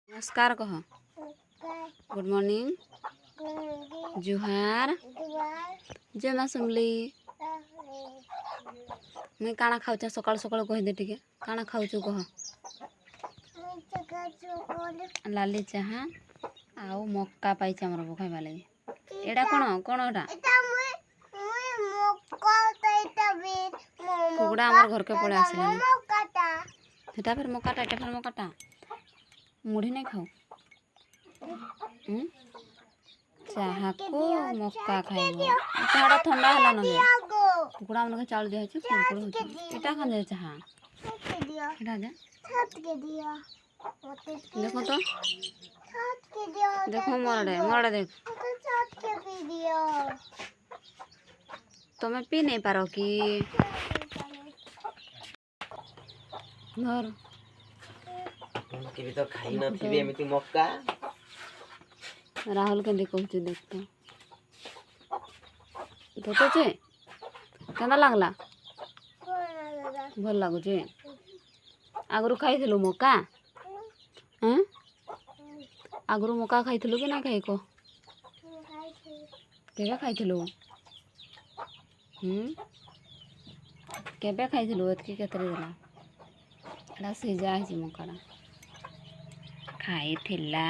नमस्कार कह। Good morning. जुहार। जय माँ सुमली। मुई काଣା खाऊचा सकाळ सकाळ कहिदे टिके काଣା खाऊछु कह। लाली चाहा आउ मक्का पाइछ हमर खाइबा लागि। एडा कोन कोन एडा कुकुड़ा हमर घर के पड़े आसला हेटा फिर मक्काटा एटा फिर मक्काटा मुढ़ी नहीं खाऊ। चाहा को मक्का खाइबो चाहाटा ठंडा हला नगे कुकुड़ा मन के चाउल दिया छै कुकुड़ होछ एटा खा दे चाहा एटा दे देखो तो देखो मोरडे देख तुम्हें पी नहीं पारो कि धर केबे तो खाई न थिबे एमिति मक्का। राहुल के देखो देखते तो छे केना लागला भल लागु छे आगरु खाइथिलु मक्का हैं आगरु मक्का खाइथिलु कि ना खाइ को केबे खाइथिलु केबे खाइथिलु एतकी केतरे देला एटा सिजा है मक्काटा खाइथिला।